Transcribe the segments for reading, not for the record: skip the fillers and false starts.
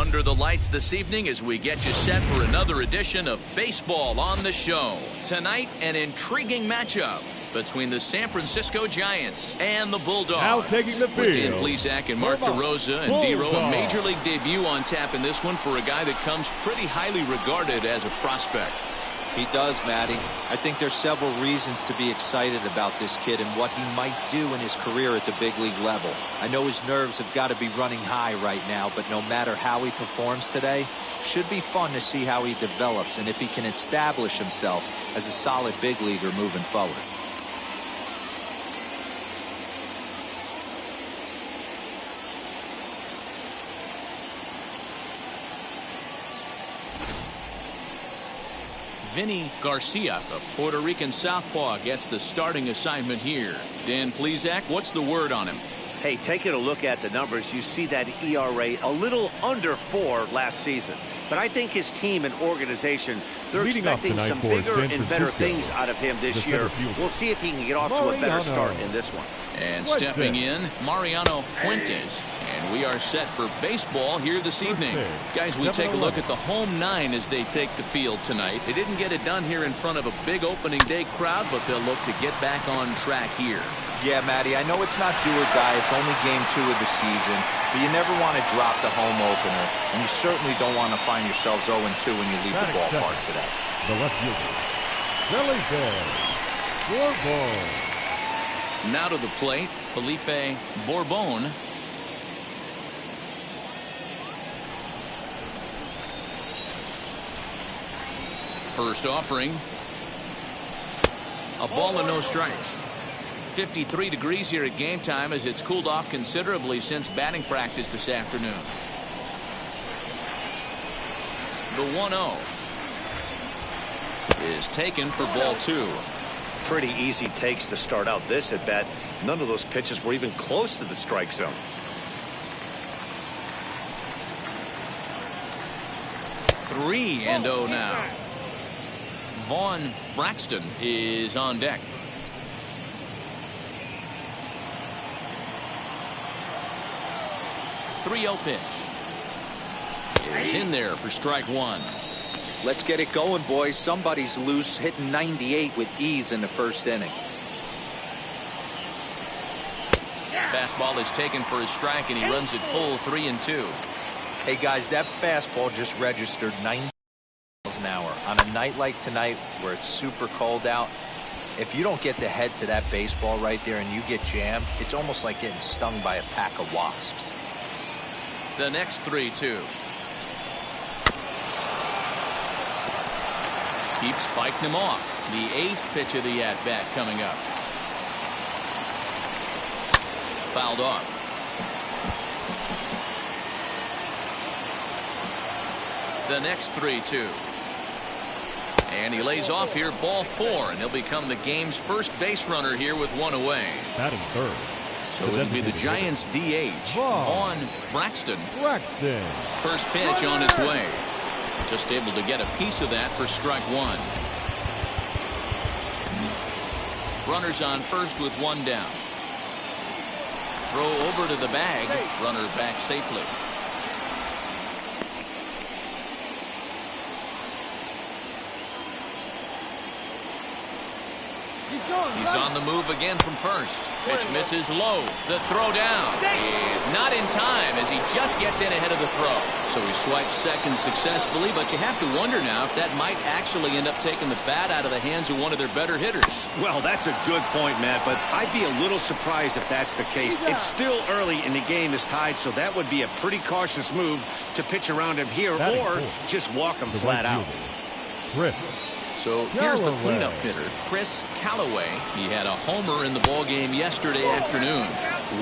under the lights this evening as we get you set for another edition of Baseball on the Show. Tonight, an intriguing matchup between the San Francisco Giants and the Bulldogs. Now taking the field, with Dan Plesac and Mark DeRosa and D-Row, a major league debut on tap in this one for a guy that comes pretty highly regarded as a prospect. He does, Matty. I think there's several reasons to be excited about this kid and what he might do in his career at the big league level. I know his nerves have got to be running high right now, but no matter how he performs today, should be fun to see how he develops and if he can establish himself as a solid big leaguer moving forward. Vinny Garcia, a Puerto Rican southpaw, gets the starting assignment here. Dan Plesac, what's the word on him? Hey, taking a look at the numbers, you see that ERA a little under 4 last season. But I think his team and organization, they're expecting some bigger and better things out of him this year. We'll see if he can get off to a better start in this one. And stepping in, Mariano Fuentes. And we are set for baseball here this evening. Guys, we take a look at the home 9 as they take the field tonight. They didn't get it done here in front of a big opening day crowd, but they'll look to get back on track here. Yeah, Matty, I know it's not do or die. It's only game 2 of the season, but you never want to drop the home opener, and you certainly don't want to find yourselves 0-2 when you leave the ballpark today. The left fielder, Felipe Bourbon. Now to the plate, Felipe Bourbon. First offering. A ball and no strikes. 53 degrees here at game time as it's cooled off considerably since batting practice this afternoon. The 1-0 is taken for ball 2. Pretty easy takes to start out this at bat. None of those pitches were even close to the strike zone. 3-0 now. Vaughn Braxton is on deck. The 3-0 pitch is in there for strike 1. Let's get it going, boys. Somebody's loose, hitting 98 with ease in the first inning. Fastball is taken for a strike, and he runs it full 3-2. Hey, guys, that fastball just registered 90 miles an hour. On a night like tonight where it's super cold out, if you don't get to head to that baseball right there and you get jammed, it's almost like getting stung by a pack of wasps. The next 3-2. Keeps fighting him off. The 8th pitch of the at-bat coming up. Fouled off. The next 3-2. And he lays off here, ball 4, and he'll become the game's first base runner here with 1 away. Batting third. So it'll be the Giants DH, Vaughn Braxton. First pitch on its way. Just able to get a piece of that for strike 1. Runners on first with 1 down. Throw over to the bag. Runner back safely. He's on the move again from first. Pitch misses low. The throw down is not in time as he just gets in ahead of the throw. So he swipes second successfully, but you have to wonder now if that might actually end up taking the bat out of the hands of one of their better hitters. Well, that's a good point, Matt, but I'd be a little surprised if that's the case. It's still early and the game is tied, so that would be a pretty cautious move to pitch around him here or just walk him flat out. So here's the cleanup hitter, Chris Callaway. He had a homer in the ballgame yesterday afternoon.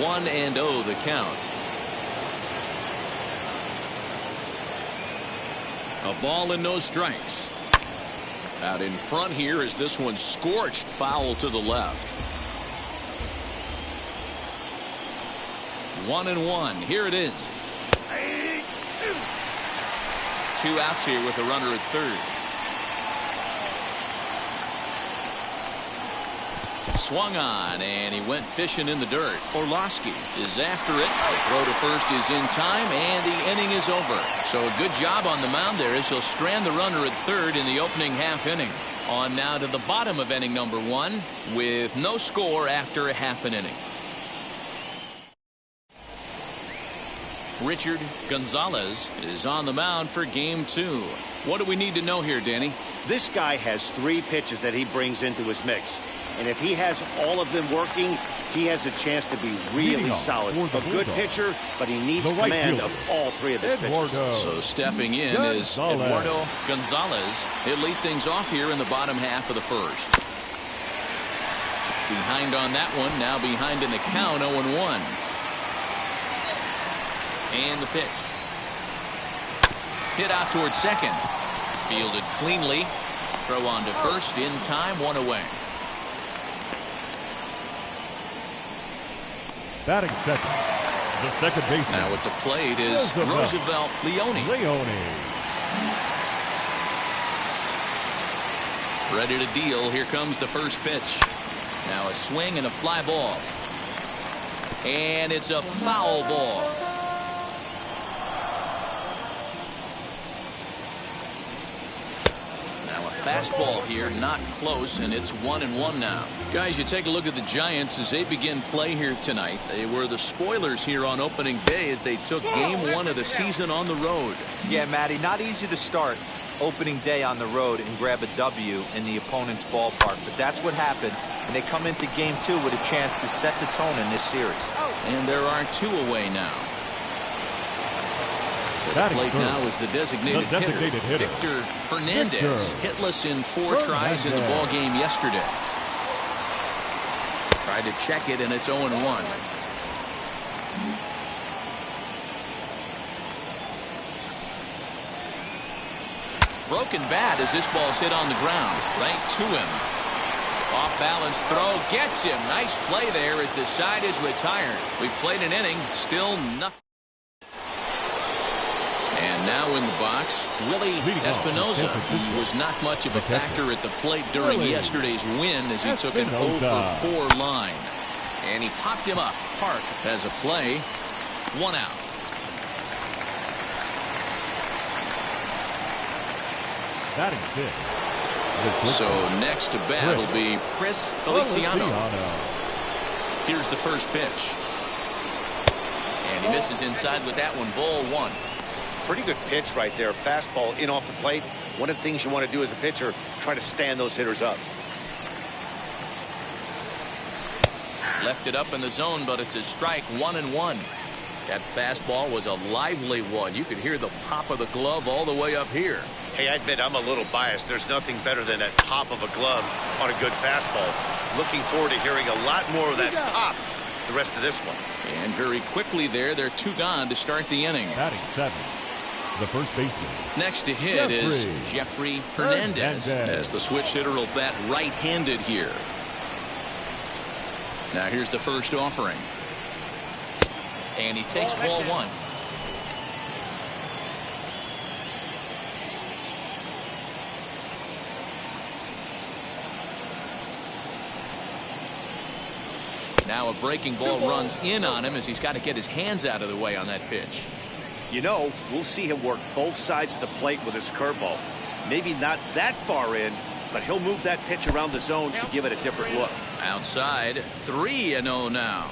1-0 the count. A ball and no strikes. Out in front here is this one scorched foul to the left. 1-1. Here it is. 2 outs here with a runner at third. Swung on, and he went fishing in the dirt. Orlowski is after it. The throw to first is in time, and the inning is over. So a good job on the mound there as he'll strand the runner at third in the opening half inning. On now to the bottom of inning number 1 with no score after a half an inning. Richard Gonzalez is on the mound for game 2. What do we need to know here, Danny? This guy has 3 pitches that he brings into his mix. And if he has all of them working, he has a chance to be really solid. A good pitcher, but he needs command of all 3 of his pitches. So stepping in is Eduardo Gonzalez. He'll lead things off here in the bottom half of the first. Behind on that one, now behind in the count, 0-1. And the pitch. Hit out towards second. Fielded cleanly. Throw on to first in time, 1 away. Batting second, the second baseman. Now at the plate is Roosevelt Leone. Ready to deal. Here comes the first pitch. Now a swing and a fly ball. And it's a foul ball. Fastball here, not close, and it's 1-1 now. Guys, you take a look at the Giants as they begin play here tonight. They were the spoilers here on opening day as they took game 1 of the season on the road. Yeah, Matty, not easy to start opening day on the road and grab a W in the opponent's ballpark, but that's what happened, and they come into game 2 with a chance to set the tone in this series. And there are 2 away now. The plate now is the designated hitter, Victor Fernandez. Hitless in 4 tries in the ball game yesterday. Tried to check it, and it's 0-1. Broken bat as this ball's hit on the ground. Right to him. Off balance throw gets him. Nice play there as the side is retired. We've played an inning, still nothing. And now in the box, Willie Espinoza, who was not much of a factor at the plate during yesterday's win as he took an 0-for-4 line. And he popped him up. Park has a play. 1 out. Batting 6. So next to bat will be Chris Feliciano. Here's the first pitch. And he misses inside with that one. Ball 1. Pretty good pitch right there. Fastball in off the plate. One of the things you want to do as a pitcher, try to stand those hitters up. Left it up in the zone, but it's a strike. 1-1. That fastball was a lively one. You could hear the pop of the glove all the way up here. Hey, I admit I'm a little biased. There's nothing better than that pop of a glove on a good fastball. Looking forward to hearing a lot more of that pop the rest of this one. And very quickly there, they're 2 gone to start the inning. Batting 7. The first baseman. Next to hit is Jeffrey Hernandez, as the switch hitter will bat right-handed here. Now here's the first offering. And he takes ball 1. Now a breaking ball runs in on him as he's got to get his hands out of the way on that pitch. You know, we'll see him work both sides of the plate with his curveball. Maybe not that far in, but he'll move that pitch around the zone to give it a different look. Outside, 3-0 now.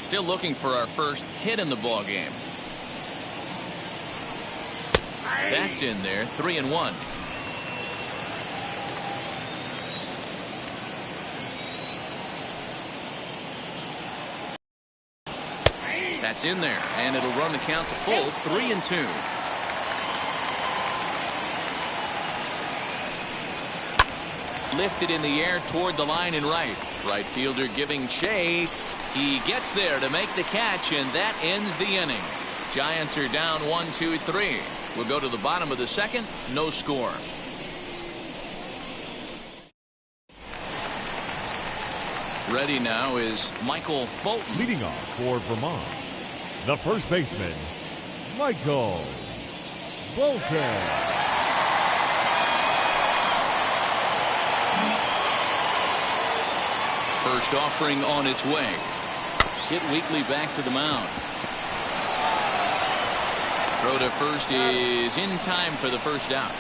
Still looking for our first hit in the ball game. That's in there. 3-1. That's in there, and it'll run the count to full. 3-2. Lifted in the air toward the line and right. Right fielder giving chase. He gets there to make the catch, and that ends the inning. Giants are down 1-2-3. We'll go to the bottom of the second. No score. Ready now is Michael Bolton. Leading off for Vermont, the first baseman, Michael Bolton. First offering on its way. Hit weakly back to the mound. Throw to first is in time for the first out.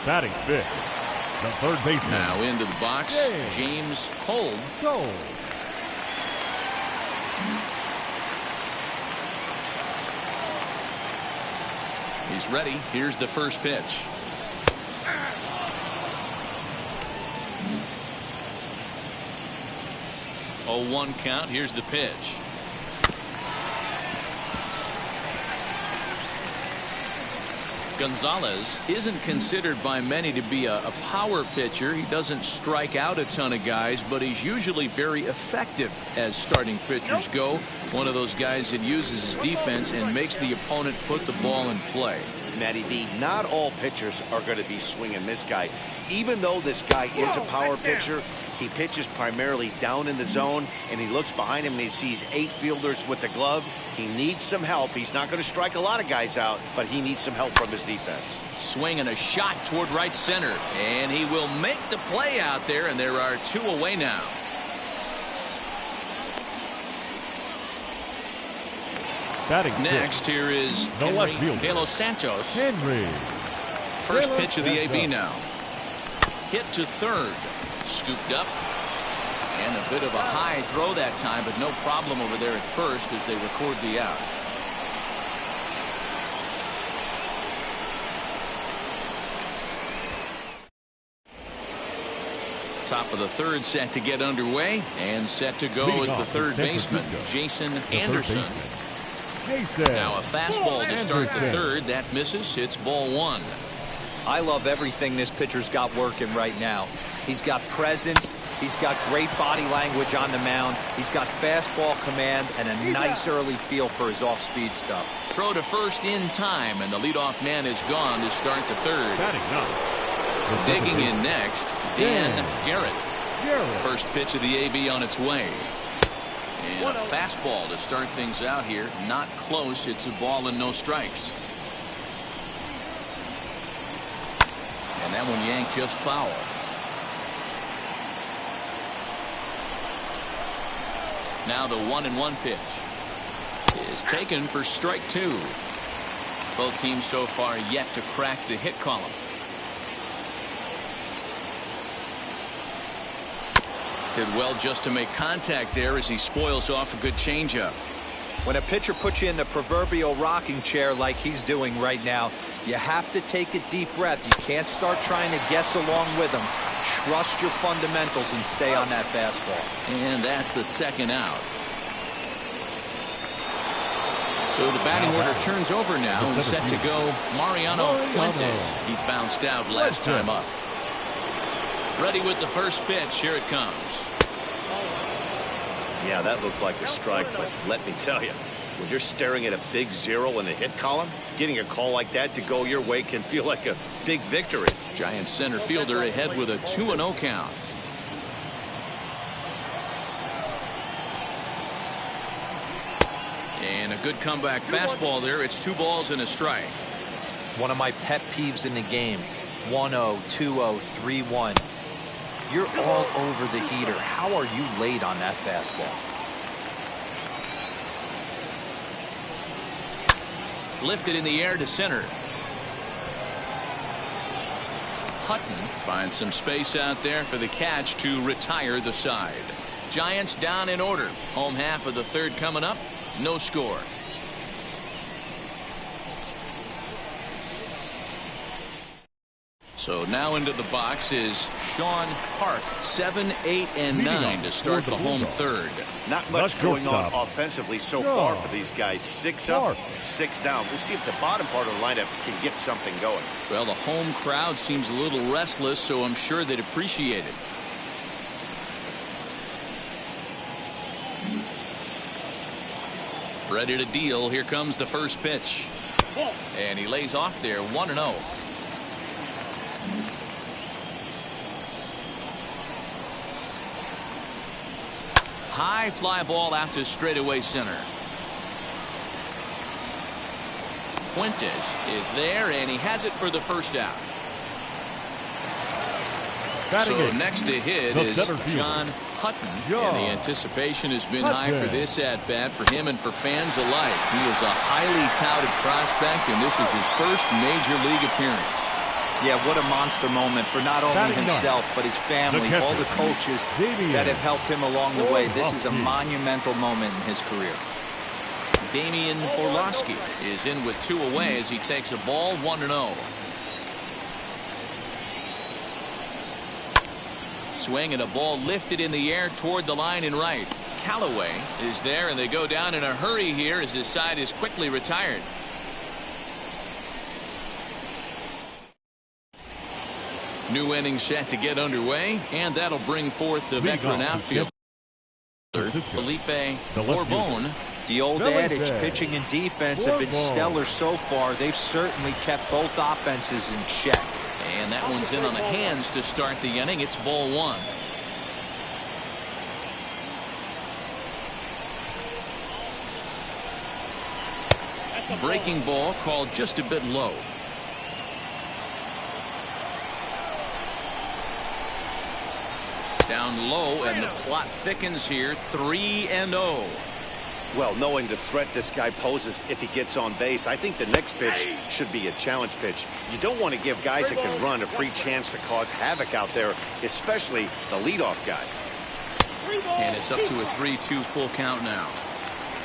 Batting fifth, the third baseman. Now into the box, James Cole. He's ready. Here's the first pitch. Oh, 1 count. Here's the pitch. Gonzalez isn't considered by many to be a power pitcher. He doesn't strike out a ton of guys, but he's usually very effective as starting pitchers go. One of those guys that uses his defense and makes the opponent put the ball in play. Matty V, not all pitchers are going to be swinging this guy. Even though this guy is a power pitcher, he pitches primarily down in the zone, and he looks behind him and he sees 8 fielders with the glove. He needs some help. He's not going to strike a lot of guys out, but he needs some help from his defense. Swing and a shot toward right center, and he will make the play out there, and there are 2 away now. Next, here is Henry De Los Santos. First pitch of the AB now. Hit to third. Scooped up. And a bit of a high throw that time, but no problem over there at first as they record the out. Top of the third set to get underway, and set to go as the third baseman, Jason Anderson. Now a fastball to start the third. That misses. It's ball 1. I love everything this pitcher's got working right now. He's got presence. He's got great body language on the mound. He's got fastball command and a nice early feel for his off-speed stuff. Throw to first in time, and the leadoff man is gone to start the third. Digging in next, Dan Garrett. First pitch of the AB on its way. And a fastball to start things out here. Not close. It's a ball and no strikes. And that one yanked just foul. Now the 1-1 pitch is taken for strike 2. Both teams so far yet to crack the hit column. Did well just to make contact there as he spoils off a good changeup. When a pitcher puts you in the proverbial rocking chair like he's doing right now, you have to take a deep breath. You can't start trying to guess along with him. Trust your fundamentals and stay on that fastball. And that's the second out. So the batting order turns over now and set to go Mariano Fuentes. He bounced out last time up. Ready with the first pitch. Here it comes. Yeah, that looked like a strike, but let me tell you, when you're staring at a big 0 in the hit column, getting a call like that to go your way can feel like a big victory. Giant center fielder ahead with a 2-0 count. And a good comeback fastball there. It's 2 balls and a strike. One of my pet peeves in the game. 1-0, 2-0, 3-1. You're all over the heater. How are you late on that fastball? Lifted in the air to center. Hutton finds some space out there for the catch to retire the side. Giants down in order. Home half of the third coming up. No score. So now into the box is Sean Park. 7, 8, and 9 to start the home third. Not much going on offensively so far for these guys. 6 up, 6 down. We'll see if the bottom part of the lineup can get something going. Well, the home crowd seems a little restless, so I'm sure they'd appreciate it. Ready to deal. Here comes the first pitch. And he lays off there. 1-0. High fly ball out to straightaway center. Fuentes is there, and he has it for the first out. So next to hit is John Hutton. And the anticipation has been high for this at-bat for him and for fans alike. He is a highly touted prospect, and this is his first major league appearance. Yeah, what a monster moment for not only himself, but his family, all the coaches that have helped him along the way. This is a monumental moment in his career. Damian Orlowski is in with 2 away as he takes a ball 1-0. Swing and a ball lifted in the air toward the line in right. Callaway is there, and they go down in a hurry here as his side is quickly retired. New inning set to get underway, and that'll bring forth the veteran outfielder, Felipe Borbon. The old adage, pitching and defense have been stellar so far. They've certainly kept both offenses in check. And that one's in on the hands to start the inning. It's ball 1. Breaking ball called just a bit low. Down low, and the plot thickens here. 3-0. Well, knowing the threat this guy poses if he gets on base, I think the next pitch should be a challenge pitch. You don't want to give guys that can run a free chance to cause havoc out there, especially the leadoff guy. And it's up to a 3-2 full count now.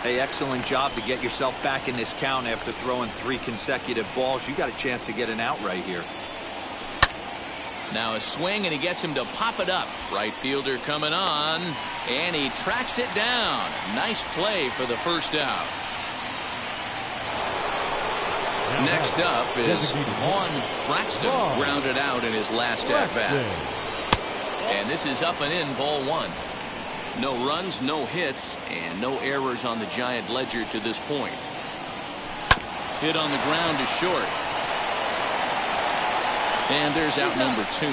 Hey, excellent job to get yourself back in this count after throwing 3 consecutive balls. You got a chance to get an out right here. Now a swing, and he gets him to pop it up. Right fielder coming on, and he tracks it down. Nice play for the first out. Next up is Vaughn Braxton, grounded out in his last at-bat. And this is up and in, ball 1. No runs, no hits, and no errors on the Giant ledger to this point. Hit on the ground is short. And there's out number 2.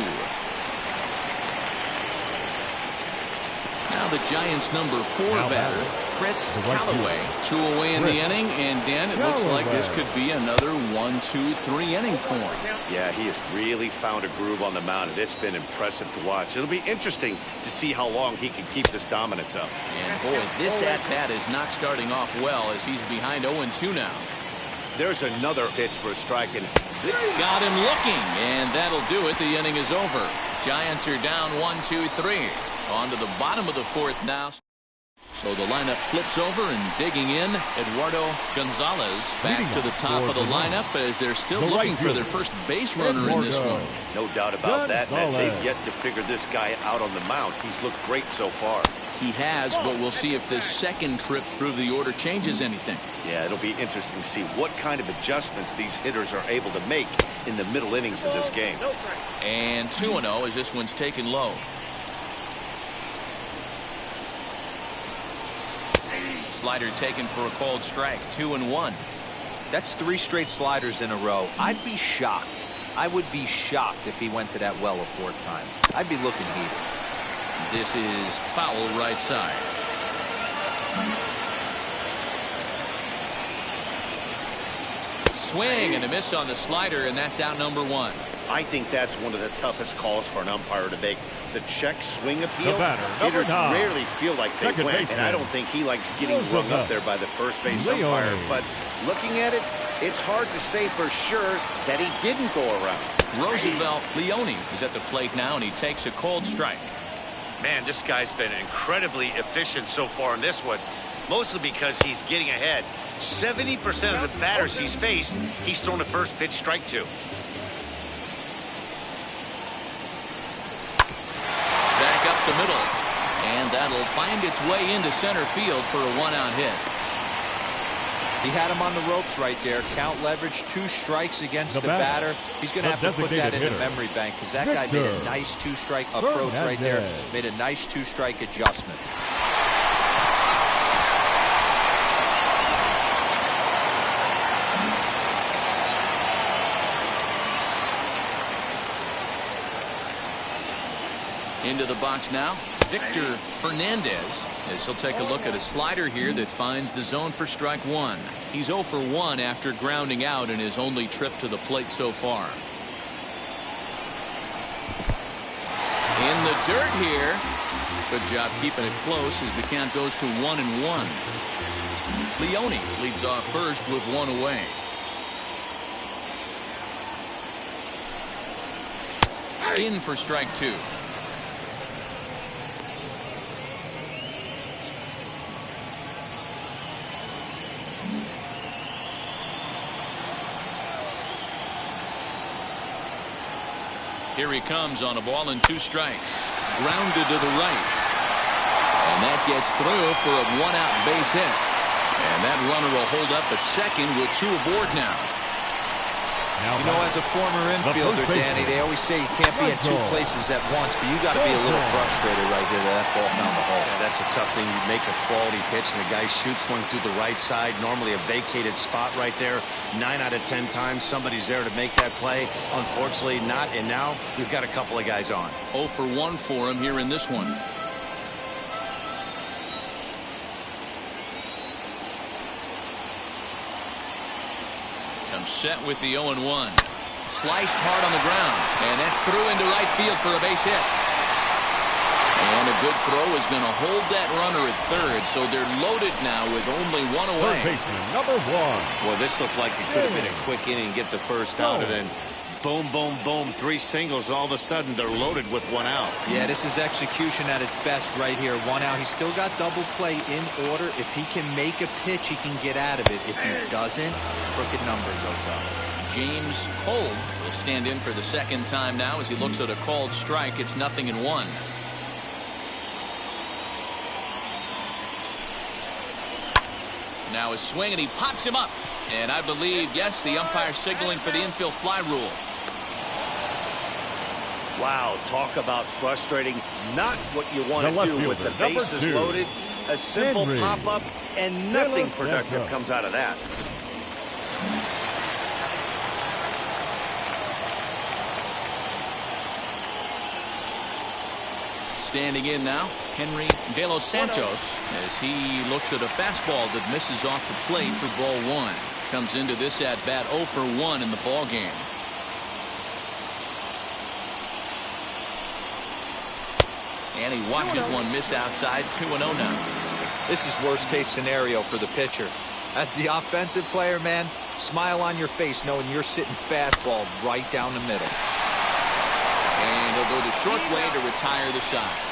Now the Giants' number 4 batter, Chris Callaway. 2 away in the inning, and Dan, it looks like this could be another 1-2-3 inning for him. Yeah, he has really found a groove on the mound, and it's been impressive to watch. It'll be interesting to see how long he can keep this dominance up. And boy, this at-bat is not starting off well as he's behind 0-2 now. There's another pitch for a strike, and this got him looking, and that'll do it. The inning is over. Giants are down 1-2-3. On to the bottom of the 4th now. So the lineup flips over, and digging in, Eduardo Gonzalez back to the top of the lineup as they're still looking for their first base runner in this one. No doubt about that, man. They've yet to figure this guy out on the mound. He's looked great so far. He has, but we'll see if this second trip through the order changes anything. Yeah, it'll be interesting to see what kind of adjustments these hitters are able to make in the middle innings of this game. And 2-0 as this one's taken low. Slider taken for a called strike. 2-1. That's 3 straight sliders in a row. I'd be shocked. I would be shocked if he went to that well a 4th time. I'd be looking deep. This is foul right side. Swing and a miss on the slider, and that's out number 1. I think that's one of the toughest calls for an umpire to make. The check swing appeal. Batter, Hitters rarely feel like they win, and I don't think he likes getting rung up there by the first base umpire. But looking at it, it's hard to say for sure that he didn't go around. Roosevelt Leone is at the plate now, and he takes a called strike. Man, this guy's been incredibly efficient so far in this one, mostly because he's getting ahead. 70% of the batters he's faced, he's thrown a first pitch strike to. Back up the middle, and that'll find its way into center field for a 1-out hit. He had him on the ropes right there. Count leverage, 2 strikes against the batter. He's going to have to put that in the memory bank because that guy made a nice 2-strike approach right there. Made a nice 2-strike adjustment. Into the box now, Victor Fernandez, as he'll take a look at a slider here that finds the zone for strike 1. He's 0 for 1 after grounding out in his only trip to the plate so far. In the dirt here. Good job keeping it close as the count goes to 1-1. Leone leads off first with one away. In for strike two. Here he comes on a ball and two strikes. Grounded to the right. And that gets through for a one-out base hit. And that runner will hold up at second with two aboard now. You know, as a former infielder, Danny, they always say you can't be in two places at once, but you got to be a little frustrated right here that ball found the hole. Yeah, that's a tough thing. You make a quality pitch, and the guy shoots one through the right side, normally a vacated spot right there. 9 out of 10 times, somebody's there to make that play. Unfortunately, not, and now we've got a couple of guys on. 0 for 1 for him here in this one. Set with the 0-1. Sliced hard on the ground, and that's through into right field for a base hit. And a good throw is going to hold that runner at third, so they're loaded now with only one away. Third baseman, number 1. Well, this looked like it could have been a quick inning, get the first out, and then boom, boom, boom, 3 singles. All of a sudden, they're loaded with one out. Yeah, this is execution at its best right here. One out. He's still got double play in order. If he can make a pitch, he can get out of it. If he doesn't, crooked number goes up. James Kolb will stand in for the second time now as he looks at a called strike. It's 0-1. Now a swing, and he pops him up. And I believe, yes, the umpire signaling for the infield fly rule. Wow, talk about frustrating. Not what you want to do with the bases loaded. A simple pop-up, and nothing productive comes out of that. Standing in now, Henry De Los Santos, as he looks at a fastball that misses off the plate for ball 1. Comes into this at-bat 0 for 1 in the ball game. And he watches one miss outside. 2-0 now. This is worst-case scenario for the pitcher. As the offensive player, man, smile on your face knowing you're sitting fastball right down the middle. And he'll go the short way to retire the side.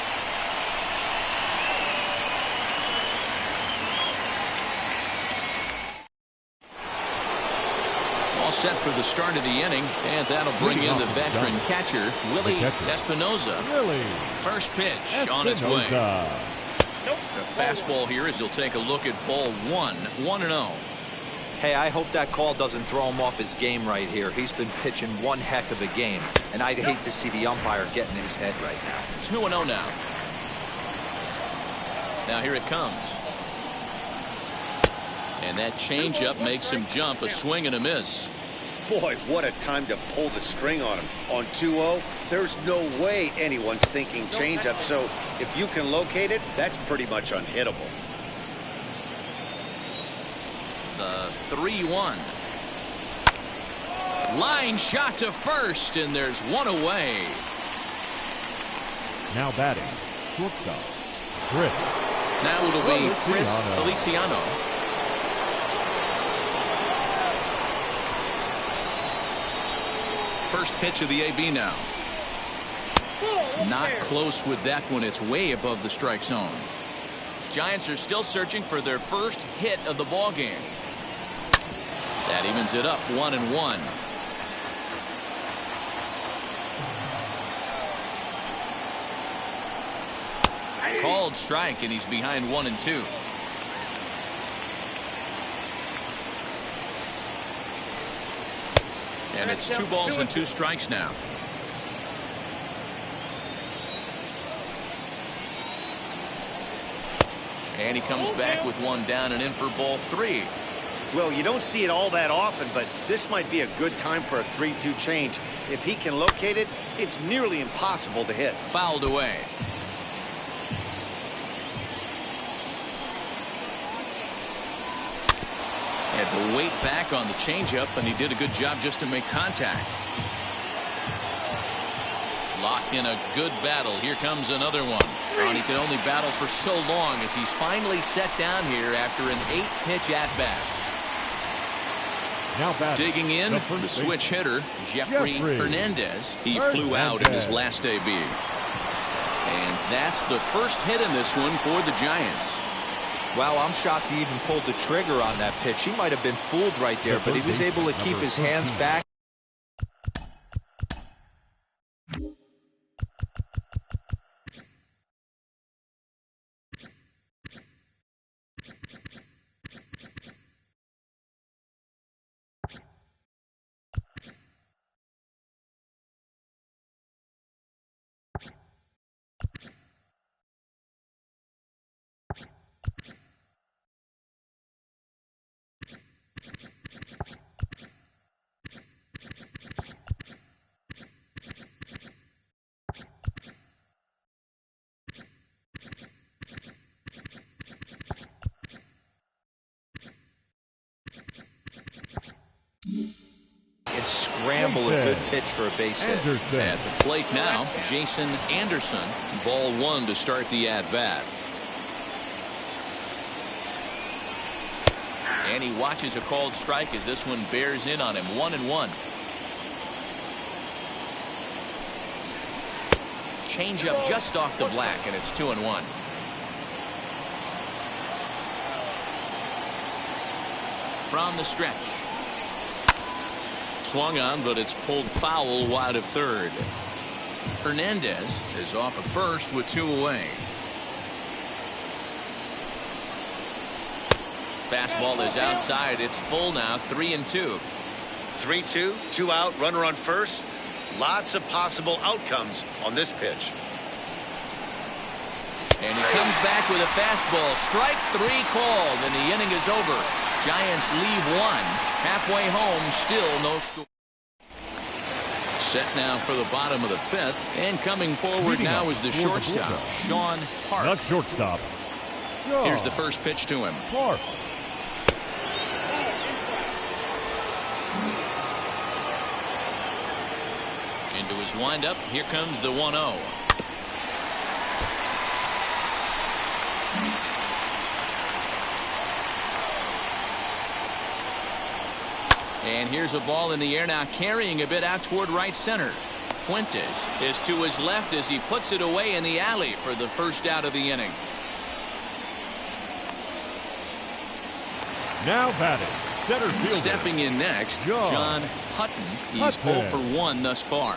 All set for the start of the inning, and that'll bring in the veteran catcher, Willie Espinoza. First pitch on its way. The fastball here as he'll take a look at ball 1, 1-0. Hey, I hope that call doesn't throw him off his game right here. He's been pitching one heck of a game, and I'd hate to see the umpire get in his head right now. 2-0 now. Now here it comes. And that changeup makes him jump. A swing and a miss. Boy, what a time to pull the string on him. On 2-0, there's no way anyone's thinking changeup, so if you can locate it, that's pretty much unhittable. The 3-1. Line shot to first, and there's one away. Now batting, shortstop, Chris. Now it'll be Chris Feliciano. First pitch of the AB now. Not close with that one. It's way above the strike zone. Giants are still searching for their first hit of the ball game. That evens it up 1-1. Called strike, and he's behind 1-2. And it's 2 balls and 2 strikes now. And he comes back with one down and in for ball 3. Well, you don't see it all that often, but this might be a good time for a 3-2 change. If he can locate it, it's nearly impossible to hit. Fouled away. Had to wait back on the changeup, and he did a good job just to make contact. Locked in a good battle. Here comes another one. And he can only battle for so long as he's finally set down here after an 8-pitch at-bat. Now digging in, the switch hitter, Jeffrey Hernandez. He flew out in his last debut. And that's the first hit in this one for the Giants. Wow, I'm shocked he even pulled the trigger on that pitch. He might have been fooled right there, but he was able to keep his hands back. And scramble a good pitch for a base hit. At the plate now, Jason Anderson. Ball 1 to start the at-bat. And he watches a called strike as this one bears in on him. 1-1. Changeup just off the black, and it's 2-1. From the stretch. Swung on, but it's pulled foul wide of third. Hernandez is off of first with 2 away. Fastball is outside. It's full now. 3-2. 3-2, 2 out, runner on first. Lots of possible outcomes on this pitch. And he comes back with a fastball. Strike 3 called, and the inning is over. Giants leave 1. Halfway home, still no score. Set now for the bottom of the 5th. And coming forward now is the shortstop, Sean Park. That's shortstop. Here's the first pitch to him. Park. Into his windup. Here comes the 1-0. And here's a ball in the air now, carrying a bit out toward right center. Fuentes is to his left as he puts it away in the alley for the first out of the inning. Now batting, center fielder. Stepping in next, John Hutton. He's 0 for 1 thus far.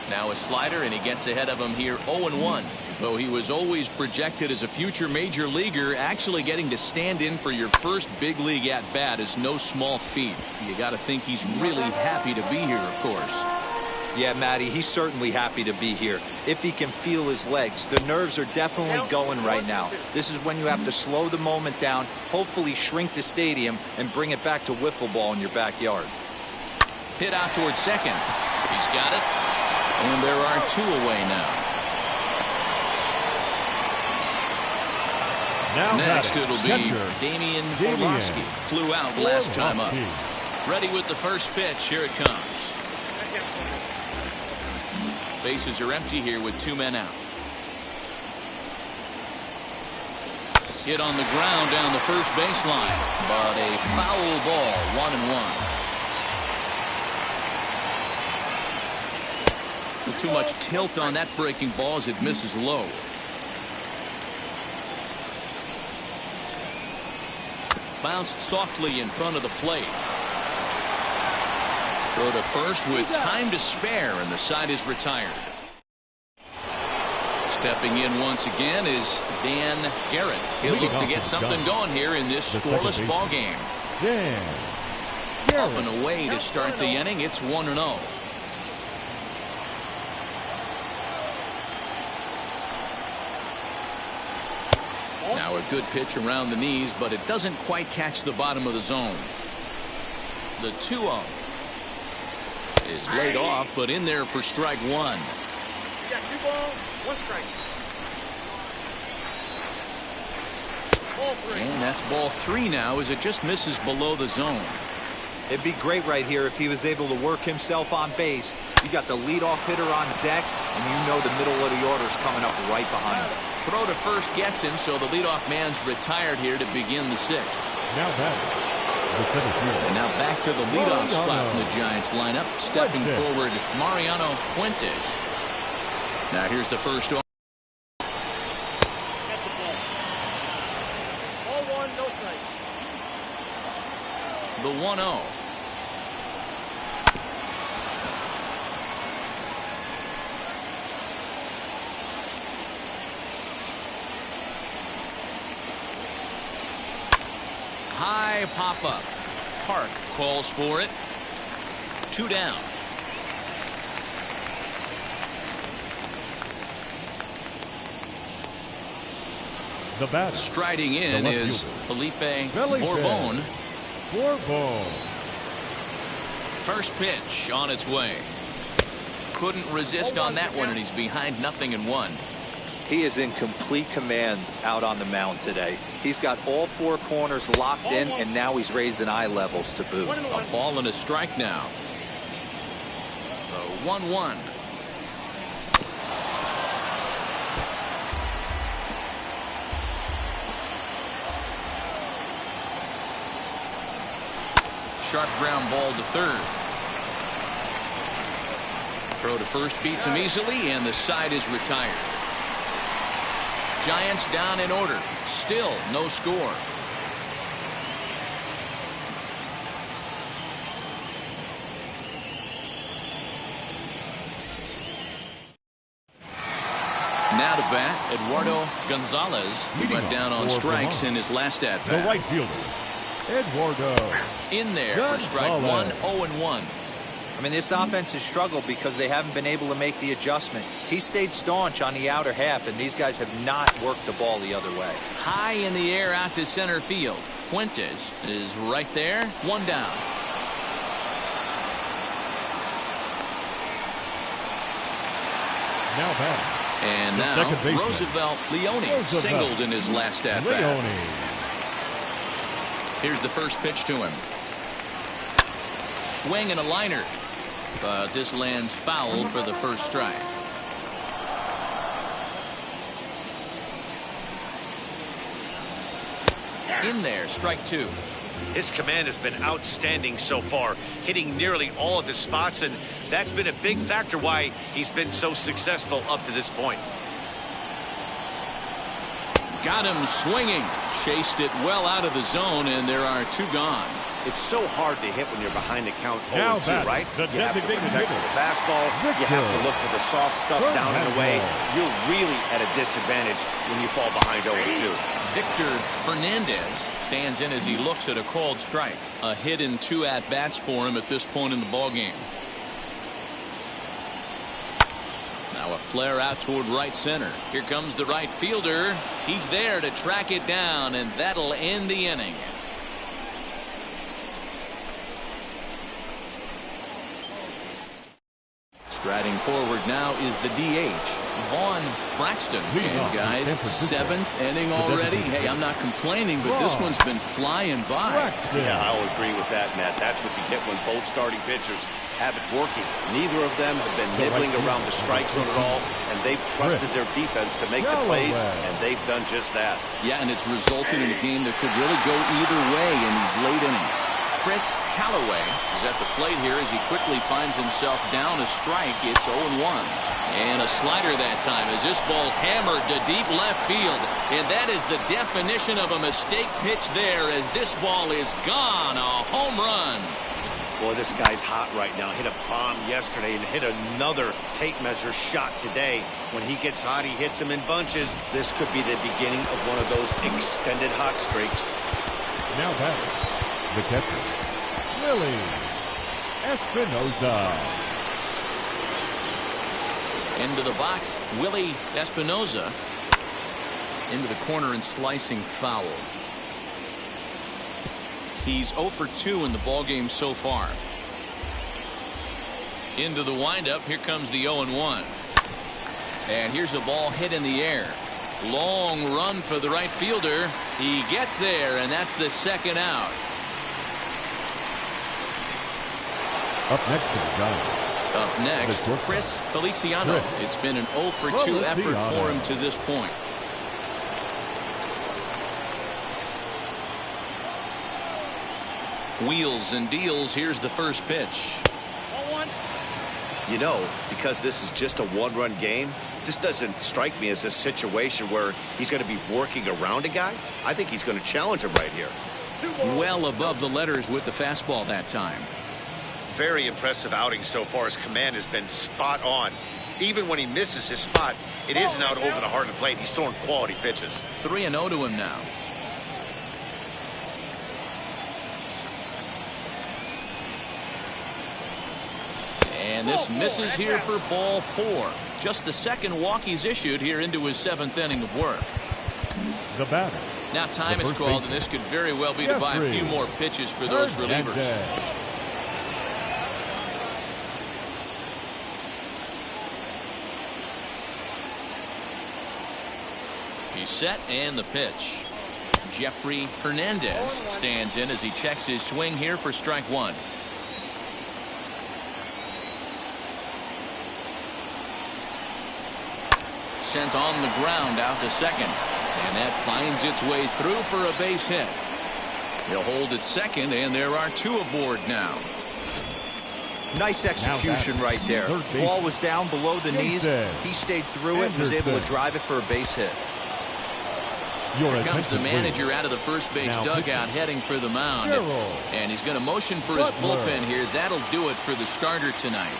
Now a slider, and he gets ahead of him here 0-1. Though he was always projected as a future major leaguer, actually getting to stand in for your first big league at-bat is no small feat. You got to think he's really happy to be here, of course. Yeah, Matty, he's certainly happy to be here. If he can feel his legs, the nerves are definitely going right now. This is when you have to slow the moment down, hopefully shrink the stadium, and bring it back to wiffle ball in your backyard. Hit out towards second. He's got it. And there are 2 away now. Next it'll be Damian Orlowski. Flew out last time up. Ready with the first pitch. Here it comes. Bases are empty here with 2 men out. Hit on the ground down the first baseline, but a foul ball. 1-1. With too much tilt on that breaking ball as it misses low. Bounced softly in front of the plate. Throw to first with time to spare, and the side is retired. Stepping in once again is Dan Garrett. He'll look to get something going here in this scoreless ball game. Up and away to start the inning. It's 1-0. Now a good pitch around the knees, but it doesn't quite catch the bottom of the zone. The 2-0 is laid off, but in there for strike 1. You got 2 balls, 1 strike. Ball 3. And that's ball 3 now as it just misses below the zone. It'd be great right here if he was able to work himself on base You got the leadoff hitter on deck, and you know the middle of the order is coming up right behind him. Throw to first gets him, so the leadoff man's retired here to begin the sixth. Now batting, the center fielder. And now back to the leadoff spot in the Giants lineup. Stepping forward, Mariano Fuentes. Now here's the first one. Ball one, no strike. The 1-0. High pop-up. Park calls for it. 2 down. The bat. Striding in is Felipe Bourbon. First pitch on its way. Couldn't resist on that one, and he's behind 0-1. He is in complete command out on the mound today. He's got all 4 corners locked in, and now he's raising eye levels to boot. A ball and a strike now. The 1-1. Sharp ground ball to third. Throw to first beats him easily, and the side is retired. Giants down in order. Still no score. Now to bat, Eduardo Gonzalez, who went down on strikes in his last at bat. The right fielder, Eduardo. In there for strike 1, 0-1. I mean, this offense has struggled because they haven't been able to make the adjustment. He stayed staunch on the outer half, and these guys have not worked the ball the other way. High in the air out to center field. Fuentes is right there. 1 down. Now batting. And now Roosevelt Leone singled in his last at bat. Here's the first pitch to him. Swing and a liner. But this lands foul for the first strike. In there, strike 2. His command has been outstanding so far, hitting nearly all of his spots, and that's been a big factor why he's been so successful up to this point. Got him swinging. Chased it well out of the zone, and there are 2 gone. It's so hard to hit when you're behind the count 0-2, right? You have to protect the fastball. You have to look for the soft stuff down and away. You're really at a disadvantage when you fall behind 0-2. Victor Fernandez stands in as he looks at a called strike. A hit in 2 at-bats for him at this point in the ballgame. Now a flare out toward right center. Here comes the right fielder. He's there to track it down, and that'll end the inning. Striding forward now is the DH, Vaughn Braxton. And guys, 7th inning already. Hey, I'm not complaining, but this one's been flying by. Yeah, I'll agree with that, Matt. That's what you get when both starting pitchers have it working. Neither of them have been nibbling around the strike zone at all, and they've trusted their defense to make the plays, and they've done just that. Yeah, and it's resulted in a game that could really go either way in these late innings. Chris Callaway is at the plate here as he quickly finds himself down a strike. It's 0-1. And a slider that time as this ball's hammered to deep left field. And that is the definition of a mistake pitch there as this ball is gone. A home run. Boy, this guy's hot right now. Hit a bomb yesterday and hit another tape measure shot today. When he gets hot, he hits them in bunches. This could be the beginning of one of those extended hot streaks. Now back, the catcher, Willie Espinoza. Into the box, Willie Espinoza. Into the corner and slicing foul. He's 0 for 2 in the ballgame so far. Into the windup. Here comes the 0-1. And here's a ball hit in the air. Long run for the right fielder. He gets there, and that's the second out. Up next to the Giants. Up next, Chris Feliciano. It's been an 0 for 2 effort for him to this point. Wheels and deals. Here's the first pitch. You know, because this is just a one-run game, this doesn't strike me as a situation where he's going to be working around a guy. I think he's going to challenge him right here. Well above the letters with the fastball that time. Very impressive outing so far. His command has been spot on. Even when he misses his spot, it isn't out over the heart of the plate. He's throwing quality pitches. 3-0 to him now. And this misses here for ball 4. Just the second walk he's issued here into his 7th inning of work. The batter. Now time is called, and this could very well be to buy a few more pitches for those relievers. He's set, and the pitch. Jeffrey Hernandez stands in as he checks his swing here for strike 1. Sent on the ground out to second, and that finds its way through for a base hit. He'll hold at second, and there are 2 aboard now. Nice execution right there. Ball was down below the knees. He stayed through it and was able to drive it for a base hit. Here comes the manager out of the first base dugout heading for the mound. And he's going to motion for his bullpen here. That'll do it for the starter tonight.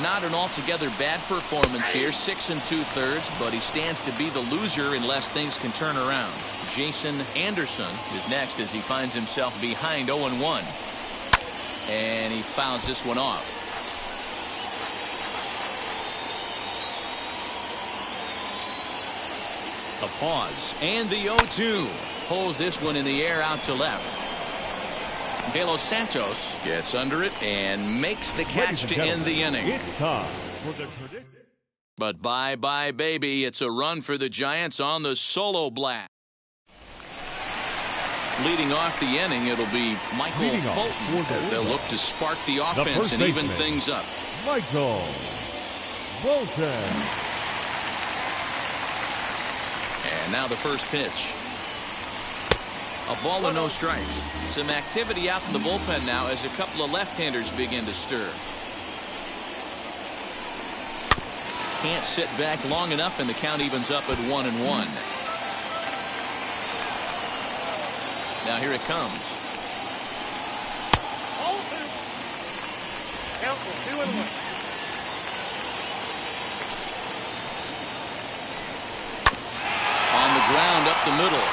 Not an altogether bad performance here, 6 2/3, but he stands to be the loser unless things can turn around. Jason Anderson is next as he finds himself behind 0-1. And he fouls this one off. A pause, and the 0-2. Pulls this one in the air out to left. De Los Santos gets under it and makes the catch to end the inning. It's time for the tradition. But bye-bye, baby. It's a run for the Giants on the solo blast. Leading off the inning, it'll be Michael Bolton as they'll look to spark the offense and even things up. Michael Bolton. And now the first pitch. A ball and no strikes. Some activity out in the bullpen now as a couple of left-handers begin to stir. Can't sit back long enough, and the count evens up at 1-1. Now here it comes. Count for 2-1. On the ground up the middle.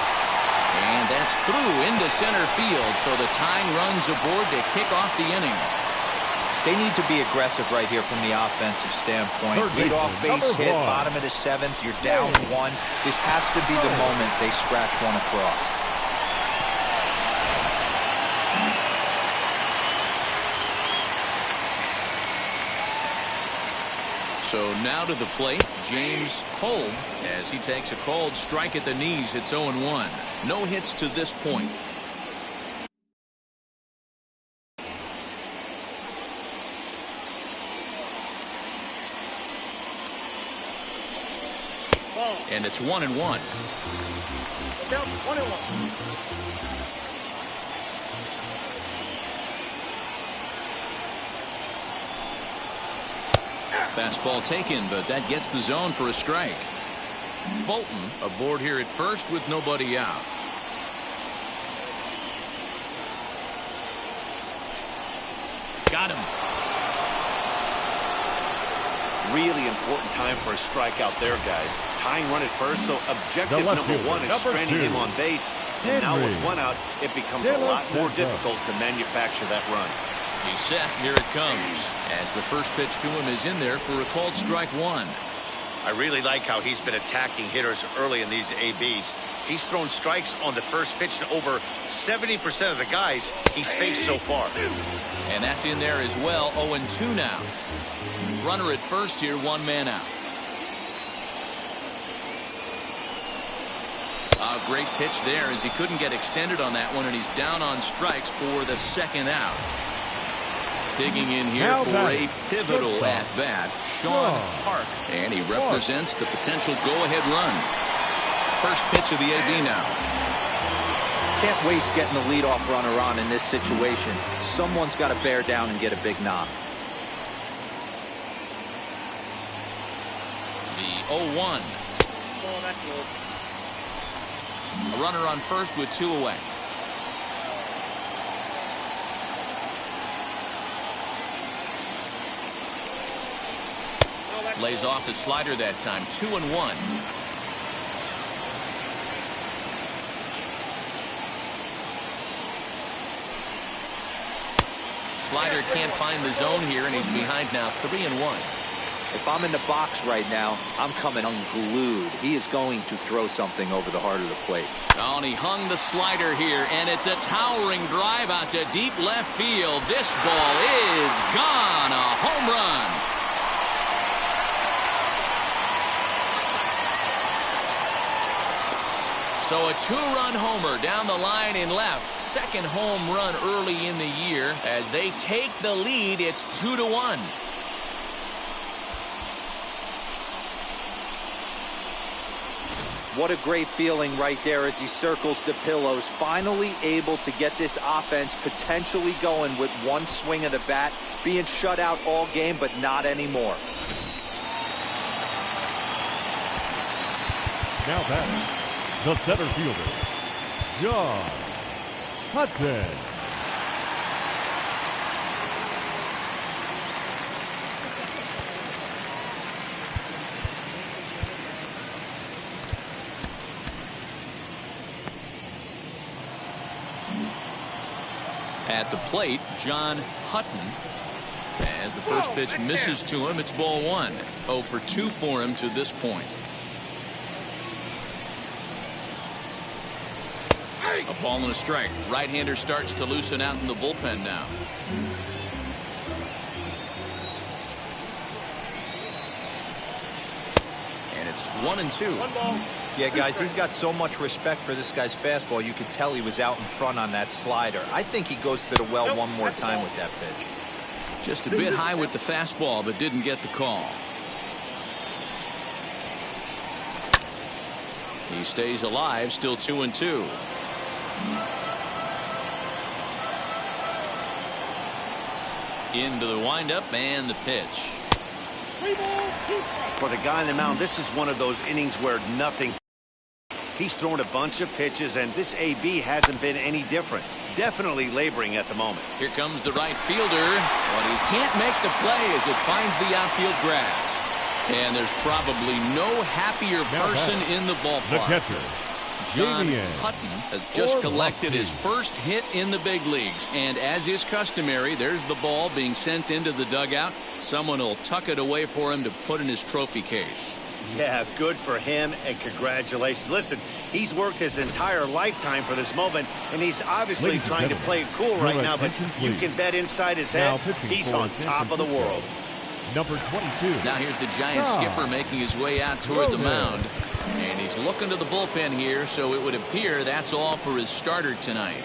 And that's through into center field, so the tying run's aboard to kick off the inning. They need to be aggressive right here from the offensive standpoint. Lead off base hit, bottom of the 7th, you're down 1. This has to be the moment they scratch one across. So now to the plate, James Kolb, as he takes a called strike at the knees. It's 0-1. No hits to this point. And it's 1-1. Count 1-1. Fastball taken, but that gets the zone for a strike. Bolton aboard here at first with nobody out. Got him. Really important time for a strikeout there, guys. Tying run at first, so objective number 1 is stranding him on base. And now with 1 out, it becomes a lot more difficult to manufacture that run. He's set. Here it comes. As the first pitch to him is in there for a called strike 1. I really like how he's been attacking hitters early in these ABs. He's thrown strikes on the first pitch to over 70% of the guys he's faced so far. And that's in there as well. 0-2 now. Runner at first here, 1 man out. A great pitch there as he couldn't get extended on that one, and he's down on strikes for the 2nd out. Digging in here Now for a pivotal at-bat, Sean Park. And he represents the potential go-ahead run. First pitch of the AB now. Can't waste getting the leadoff runner on in this situation. Someone's got to bear down and get a big knock. The 0-1. A runner on first with 2 away. Lays off the slider that time. 2-1. Slider can't find the zone here, and he's behind now. 3-1. If I'm in the box right now, I'm coming unglued. He is going to throw something over the heart of the plate. Oh, and he hung the slider here, and it's a towering drive out to deep left field. This ball is gone. A home run. So a 2-run homer down the line in left. Second home run early in the year. As they take the lead, it's 2-1. What a great feeling right there as he circles the pillows. Finally able to get this offense potentially going with one swing of the bat. Being shut out all game, but not anymore. Now batting, the center fielder, John Hudson. At the plate, John Hutton. As the first pitch misses to him, it's ball 1. 0 for 2 for him to this point. A ball and a strike. Right-hander starts to loosen out in the bullpen now. And it's 1-2. 1 ball. Yeah, guys, he's got so much respect for this guy's fastball. You could tell he was out in front on that slider. I think he goes to the well one more time with that pitch. Just a bit high with the fastball, but didn't get the call. He stays alive, still 2-2. Into the windup and the pitch. For the guy on the mound, this is one of those innings where nothing. He's thrown a bunch of pitches, and this AB hasn't been any different. Definitely laboring at the moment. Here comes the right fielder, but he can't make the play as it finds the outfield grass. And there's probably no happier person in the ballpark. The catcher, John Hutton has just collected his first hit in the big leagues. And as is customary, there's the ball being sent into the dugout. Someone will tuck it away for him to put in his trophy case. Yeah, good for him, and congratulations. Listen, he's worked his entire lifetime for this moment, and he's obviously trying to play it cool right now, but you can bet inside his head he's on top of the world. Number 22. Now here's the Giant skipper making his way out toward the mound. And he's looking to the bullpen here, so it would appear that's all for his starter tonight.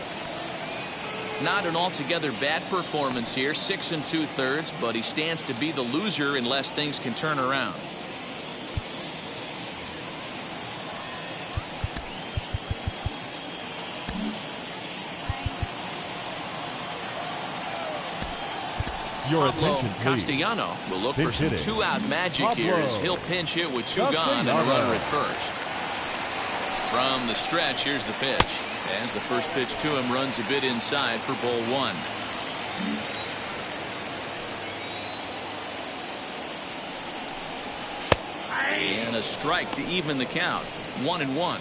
Not an altogether bad performance here, 6 2/3, but he stands to be the loser unless things can turn around. Your Pablo attention, please. Castellano will look for some two-out magic here as he'll pinch hit with 2 gone and a runner at first. From the stretch, here's the pitch. As the first pitch to him runs a bit inside for ball 1. And a strike to even the count. 1-1.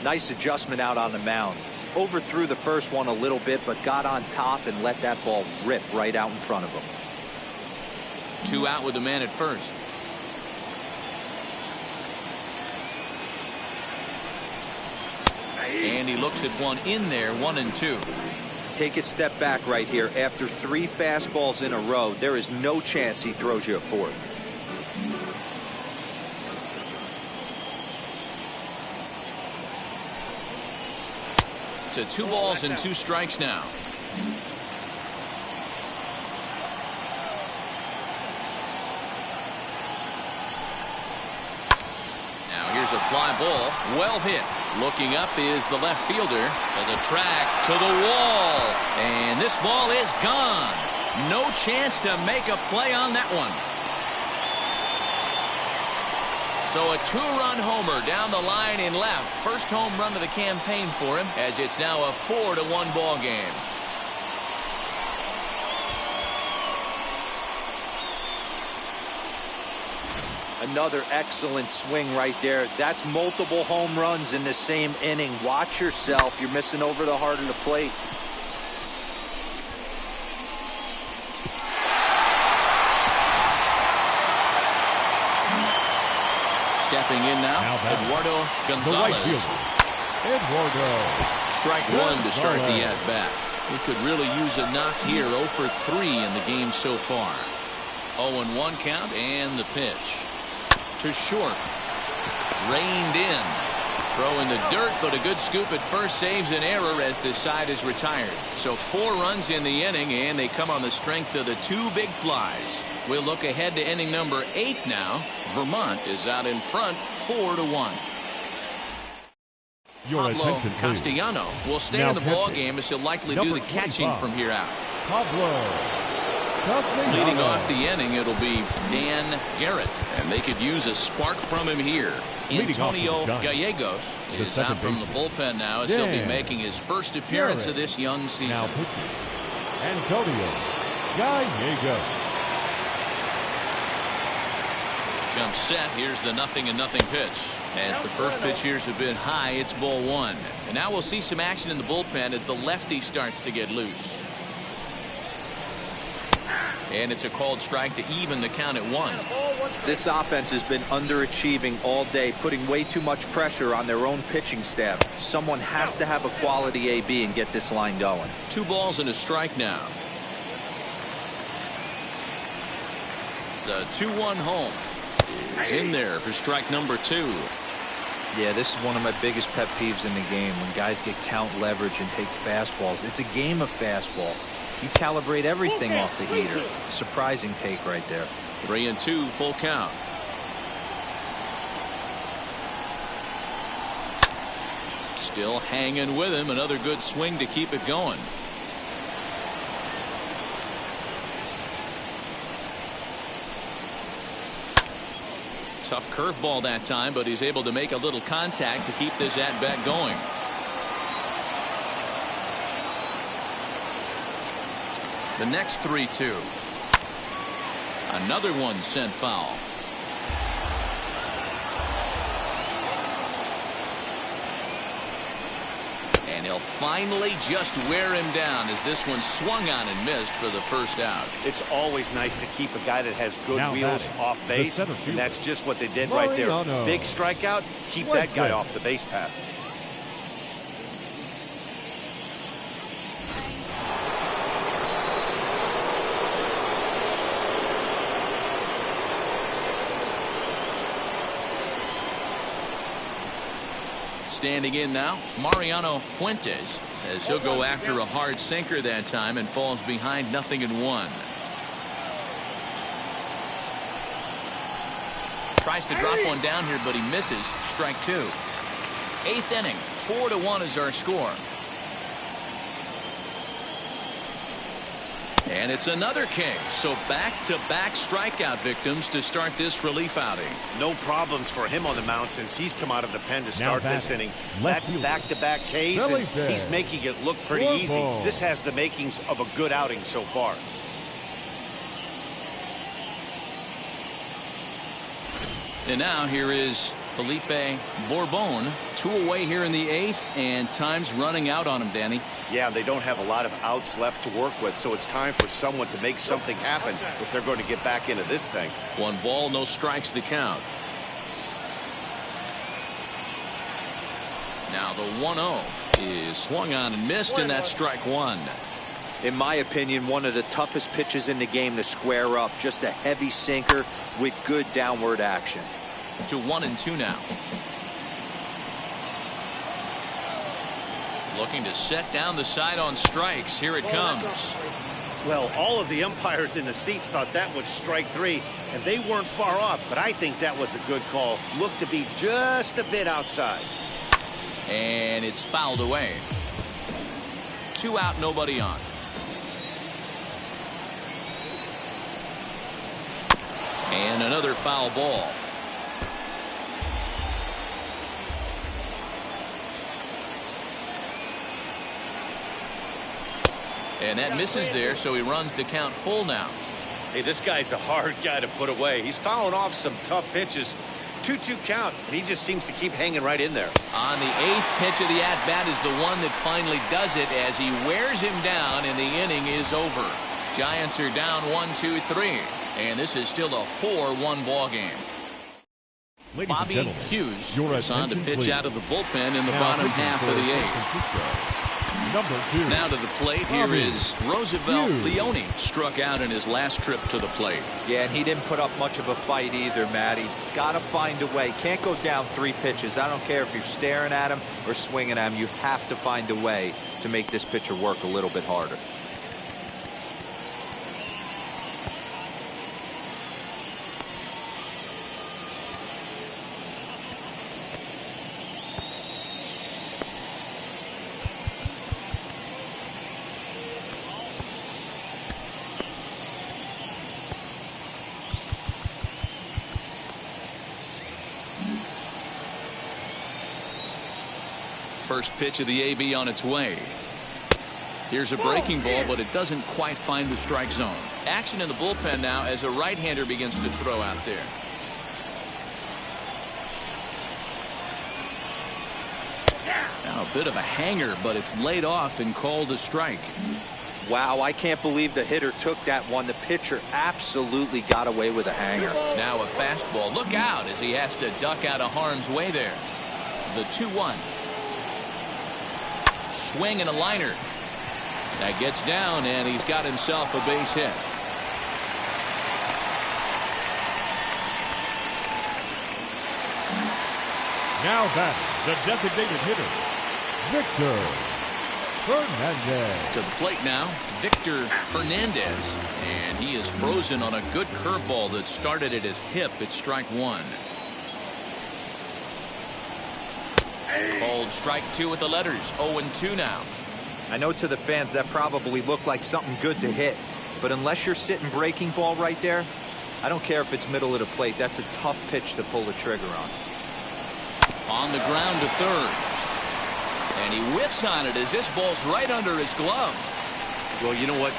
Nice adjustment out on the mound. Overthrew the first one a little bit, but got on top and let that ball rip right out in front of him. 2 out with the man at first. And he looks at one in there, 1-2. Take a step back right here. After 3 fastballs in a row, there is no chance he throws you a 4th. To 2 balls and 2 strikes now. Here's a fly ball. Well hit. Looking up is the left fielder. To the track, to the wall. And this ball is gone. No chance to make a play on that one. So a two-run homer down the line in left. First home run of the campaign for him, as it's now a 4-1 ball game. Another excellent swing right there. That's multiple home runs in the same inning. Watch yourself. You're missing over the heart of the plate. Stepping in now Eduardo Gonzalez. Eduardo. Strike one to start the at-bat. He could really use a knock here. 0 for 3 in the game so far. 0-1 count and the pitch. To short. Reined in. Throw in the dirt, but a good scoop at first saves an error as this side is retired. So 4 runs in the inning, and they come on the strength of the 2 big flies. We'll look ahead to inning number 8 now. Vermont is out in front 4-1. Pablo Castellano will stay in the ball game, as he'll likely do the catching from here out. Leading off the inning, it'll be Dan Garrett, and they could use a spark from him here. Antonio Gallegos is out from the bullpen now, as he'll be making his first appearance of this young season. Antonio Gallegos. Comes set. Here's the 0-0 pitch. As the first pitch here's a bit high, it's ball 1. And now we'll see some action in the bullpen as the lefty starts to get loose. And it's a called strike to even the count at 1. This offense has been underachieving all day, putting way too much pressure on their own pitching staff. Someone has to have a quality AB and get this line going. 2 balls and a strike now. The 2-1 home is in there for strike number 2. Yeah, this is one of my biggest pet peeves in the game, when guys get count leverage and take fastballs. It's a game of fastballs. You calibrate everything off the heater. Surprising take right there. 3-2, full count. Still hanging with him. Another good swing to keep it going. Tough curveball that time, but he's able to make a little contact to keep this at-bat going. The next 3-2. Another one sent foul. And he'll finally just wear him down, as this one swung on and missed for the first out. It's always nice to keep a guy that has good wheels off base, and that's just what they did right there. Big strikeout, keep that guy off the base path. Standing in now, Mariano Fuentes, as he'll go after a hard sinker that time and falls behind 0-1. Tries to drop one down here, but he misses. Strike 2. 8th inning, 4-1 is our score. And it's another king. So back-to-back strikeout victims to start this relief outing. No problems for him on the mound since he's come out of the pen to start this inning. That's back-to-back Ks, and he's making it look pretty easy. This has the makings of a good outing so far. And now here is Felipe Bourbon. 2 away here in the 8th, and time's running out on him, Danny. Yeah, they don't have a lot of outs left to work with, so it's time for someone to make something happen if they're going to get back into this thing. 1 ball, no strikes, the count. Now the 1-0 is swung on and missed, and that's strike 1. In my opinion, one of the toughest pitches in the game to square up. Just a heavy sinker with good downward action. To 1-2 now. Looking to set down the side on strikes. Here it comes. Well, all of the umpires in the seats thought that was strike 3, and they weren't far off, but I think that was a good call. Looked to be just a bit outside. And it's fouled away. 2 out, nobody on. And another foul ball. And that misses there, so he runs the count full now. Hey, this guy's a hard guy to put away. He's fouling off some tough pitches. 2-2 count, and he just seems to keep hanging right in there. On the 8th pitch of the at-bat is the one that finally does it as he wears him down, and the inning is over. Giants are down 1-2-3, and this is still a 4-1 ball game. Bobby Hughes is on to pitch out of the bullpen in the bottom half of the 8th. Now to the plate, here is Roosevelt Leone. Struck out in his last trip to the plate. Yeah, and he didn't put up much of a fight either, Matty. Got to find a way. Can't go down 3 pitches. I don't care if you're staring at him or swinging at him. You have to find a way to make this pitcher work a little bit harder. First pitch of the AB on its way. Here's a breaking ball, but it doesn't quite find the strike zone. Action in the bullpen now as a right-hander begins to throw out there. Now a bit of a hanger, but it's laid off and called a strike. Wow, I can't believe the hitter took that one. The pitcher absolutely got away with a hanger. Now a fastball. Look out as he has to duck out of harm's way there. The 2-1. Swing and a liner. That gets down, and he's got himself a base hit. Now back, the designated hitter, Victor Fernandez. To the plate now, Victor Fernandez. And he is frozen on a good curveball that started at his hip at strike 1. Called strike 2 with the letters. 0-2 now. I know to the fans that probably looked like something good to hit, but unless you're sitting breaking ball right there, I don't care if it's middle of the plate. That's a tough pitch to pull the trigger on. On the ground to third. And he whiffs on it as this ball's right under his glove. Well, you know what?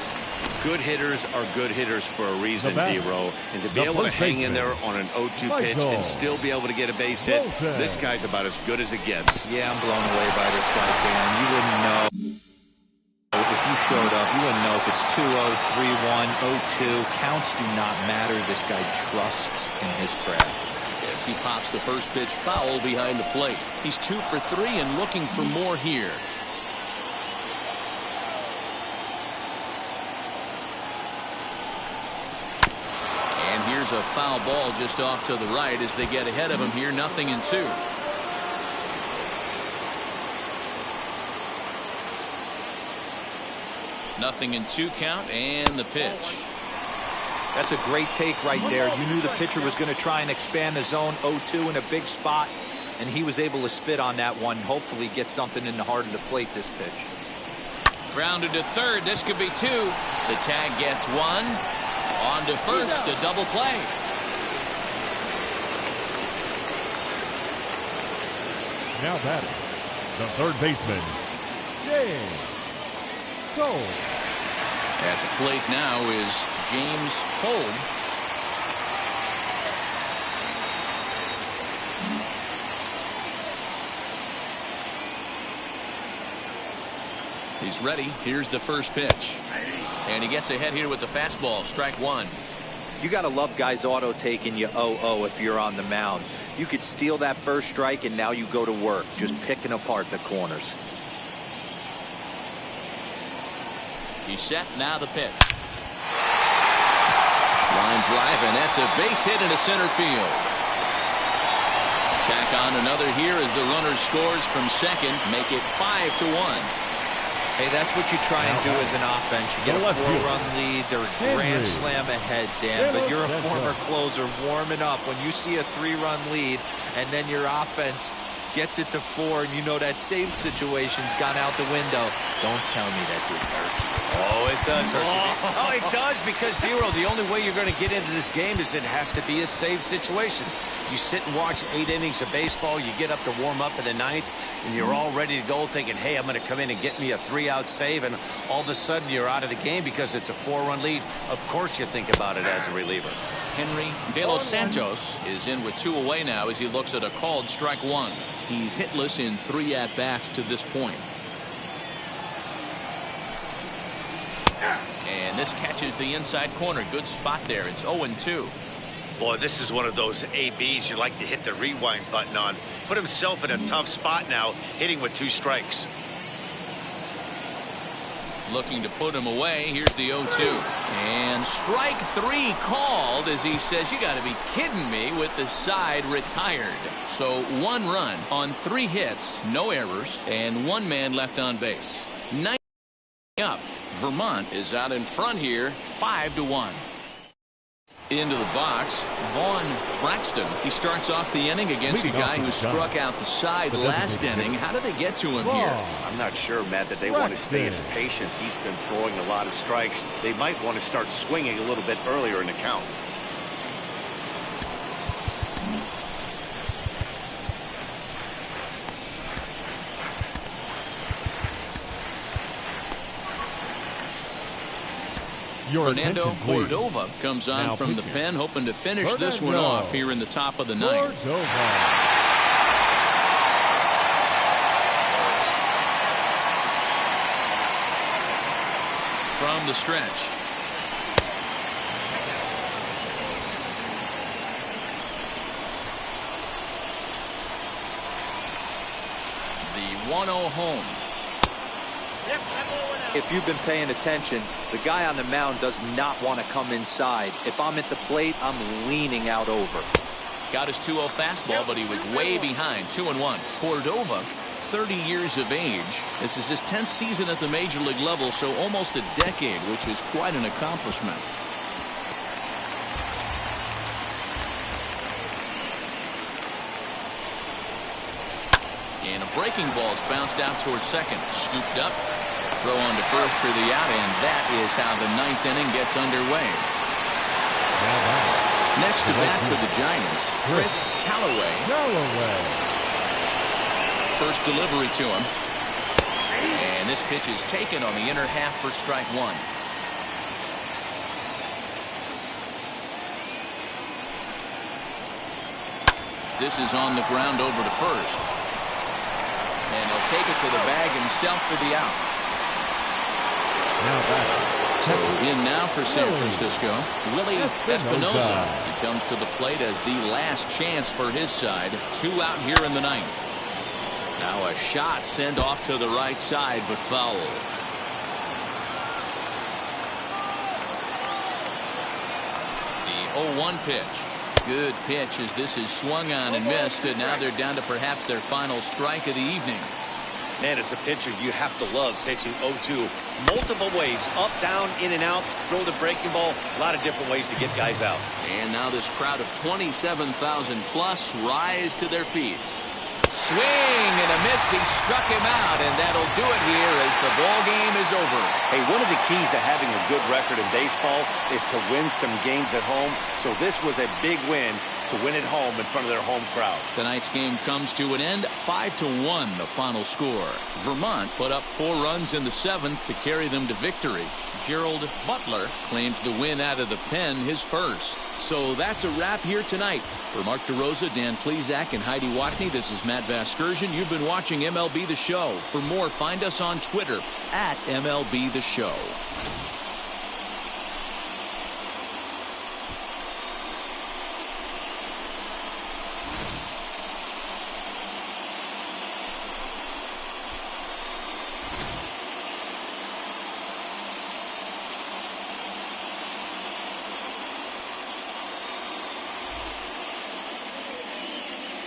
Good hitters are good hitters for a reason, D-Row. And to be able to hang in there on an 0-2 pitch and still be able to get a base hit, this guy's about as good as it gets. Yeah, I'm blown away by this guy, Dan. You wouldn't know. If you showed up, you wouldn't know if it's 2-0, 3-1, 0-2. Counts do not matter. This guy trusts in his craft. Yes, he pops the first pitch foul behind the plate. He's 2 for 3 and looking for more here. Here's a foul ball just off to the right as they get ahead of him here. 0-2. Nothing in 2 count, and the pitch. That's a great take right there. You knew the pitcher was going to try and expand the zone. 0-2 in a big spot, and he was able to spit on that one. Hopefully get something in the heart of the plate this pitch. Grounded to third. This could be 2. The tag gets 1. On to first, a double play. Now batting, the third baseman, James Cole. At the plate now is James Cole. He's ready. Here's the first pitch. And he gets ahead here with the fastball. Strike 1. You got to love guys auto taking you 0-0 if you're on the mound. You could steal that first strike, and now you go to work, just picking apart the corners. He's set. Now the pitch. Line drive, and that's a base hit into center field. Tack on another here as the runner scores from second. Make it 5-1. Hey, that's what you try and do as an offense. You get a 4-run lead, they're a grand slam ahead, Dan, but you're a former closer warming up. When you see a 3-run lead and then your offense gets it to 4 and you know that save situation's gone out the window, don't tell me that didn't hurt. Oh, it does. Oh, it does, because, D-Roll, the only way you're going to get into this game is it has to be a save situation. You sit and watch 8 innings of baseball, you get up to warm up in the 9th, and you're all ready to go thinking, hey, I'm going to come in and get me a 3-out save, and all of a sudden you're out of the game because it's a 4-run lead. Of course you think about it as a reliever. Henry De Los Santos is in with 2 away now as he looks at a called strike 1. He's hitless in 3 at-bats to this point. And this catches the inside corner. Good spot there. It's 0-2. Boy, this is one of those ABs you like to hit the rewind button on. Put himself in a tough spot now, hitting with 2 strikes. Looking to put him away. Here's the 0-2. And strike 3 called as he says, you got to be kidding me, with the side retired. So 1 run on 3 hits, no errors, and 1 man left on base. 9 up. Vermont is out in front here, 5-1. Into the box, Vaughn Braxton. He starts off the inning against a guy who struck out the side last inning. How did they get to him here? I'm not sure, Matt, that they want to stay as patient. He's been throwing a lot of strikes. They might want to start swinging a little bit earlier in the count. Fernando Cordova comes on now from the pen, hoping to finish this one off here in the top of the 9th. From the stretch. The 1-0 home. If you've been paying attention, the guy on the mound does not want to come inside. If I'm at the plate, I'm leaning out over. Got his 2-0 fastball, but he was way behind. 2-1. Cordova, 30 years of age. This is his 10th season at the major league level, so almost a decade, which is quite an accomplishment. And a breaking ball's bounced out towards second. Scooped up. Throw on to first for the out, and that is how the 9th inning gets underway. Next to bat for the Giants, Chris Callaway. First delivery to him. And this pitch is taken on the inner half for strike 1. This is on the ground over to first. And he'll take it to the bag himself for the out. So in now for San Francisco, Willie Espinosa. He comes to the plate as the last chance for his side. 2 out here in the 9th. Now a shot sent off to the right side, but foul. The 0-1 pitch. Good pitch as this is swung on and missed, and now they're down to perhaps their final strike of the evening. Man, as a pitcher, you have to love pitching 0-2. Multiple ways, up, down, in and out, throw the breaking ball, a lot of different ways to get guys out. And now this crowd of 27,000 plus rise to their feet. Swing and a miss. He struck him out, and that'll do it here as the ball game is over. Hey, one of the keys to having a good record in baseball is to win some games at home. So this was a big win to win at home in front of their home crowd. Tonight's game comes to an end, 5-1 the final score. Vermont put up 4 runs in the 7th to carry them to victory. Gerald Butler claims the win out of the pen, his first. So that's a wrap here tonight. For Mark DeRosa, Dan Plesac, and Heidi Watney, this is Matt Vasgersian. You've been watching MLB The Show. For more, find us on Twitter at MLB The Show.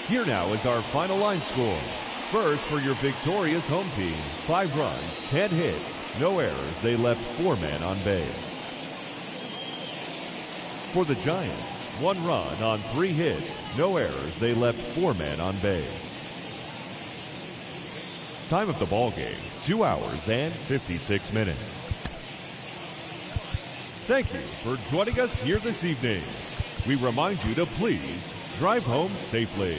Here now is our final line score. First, for your victorious home team, 5 runs, 10 hits, no errors. They left 4 men on base. For the Giants, 1 run on 3 hits, no errors. They left 4 men on base. Time of the ball game, 2 hours and 56 minutes. Thank you for joining us here this evening. We remind you to please drive home safely.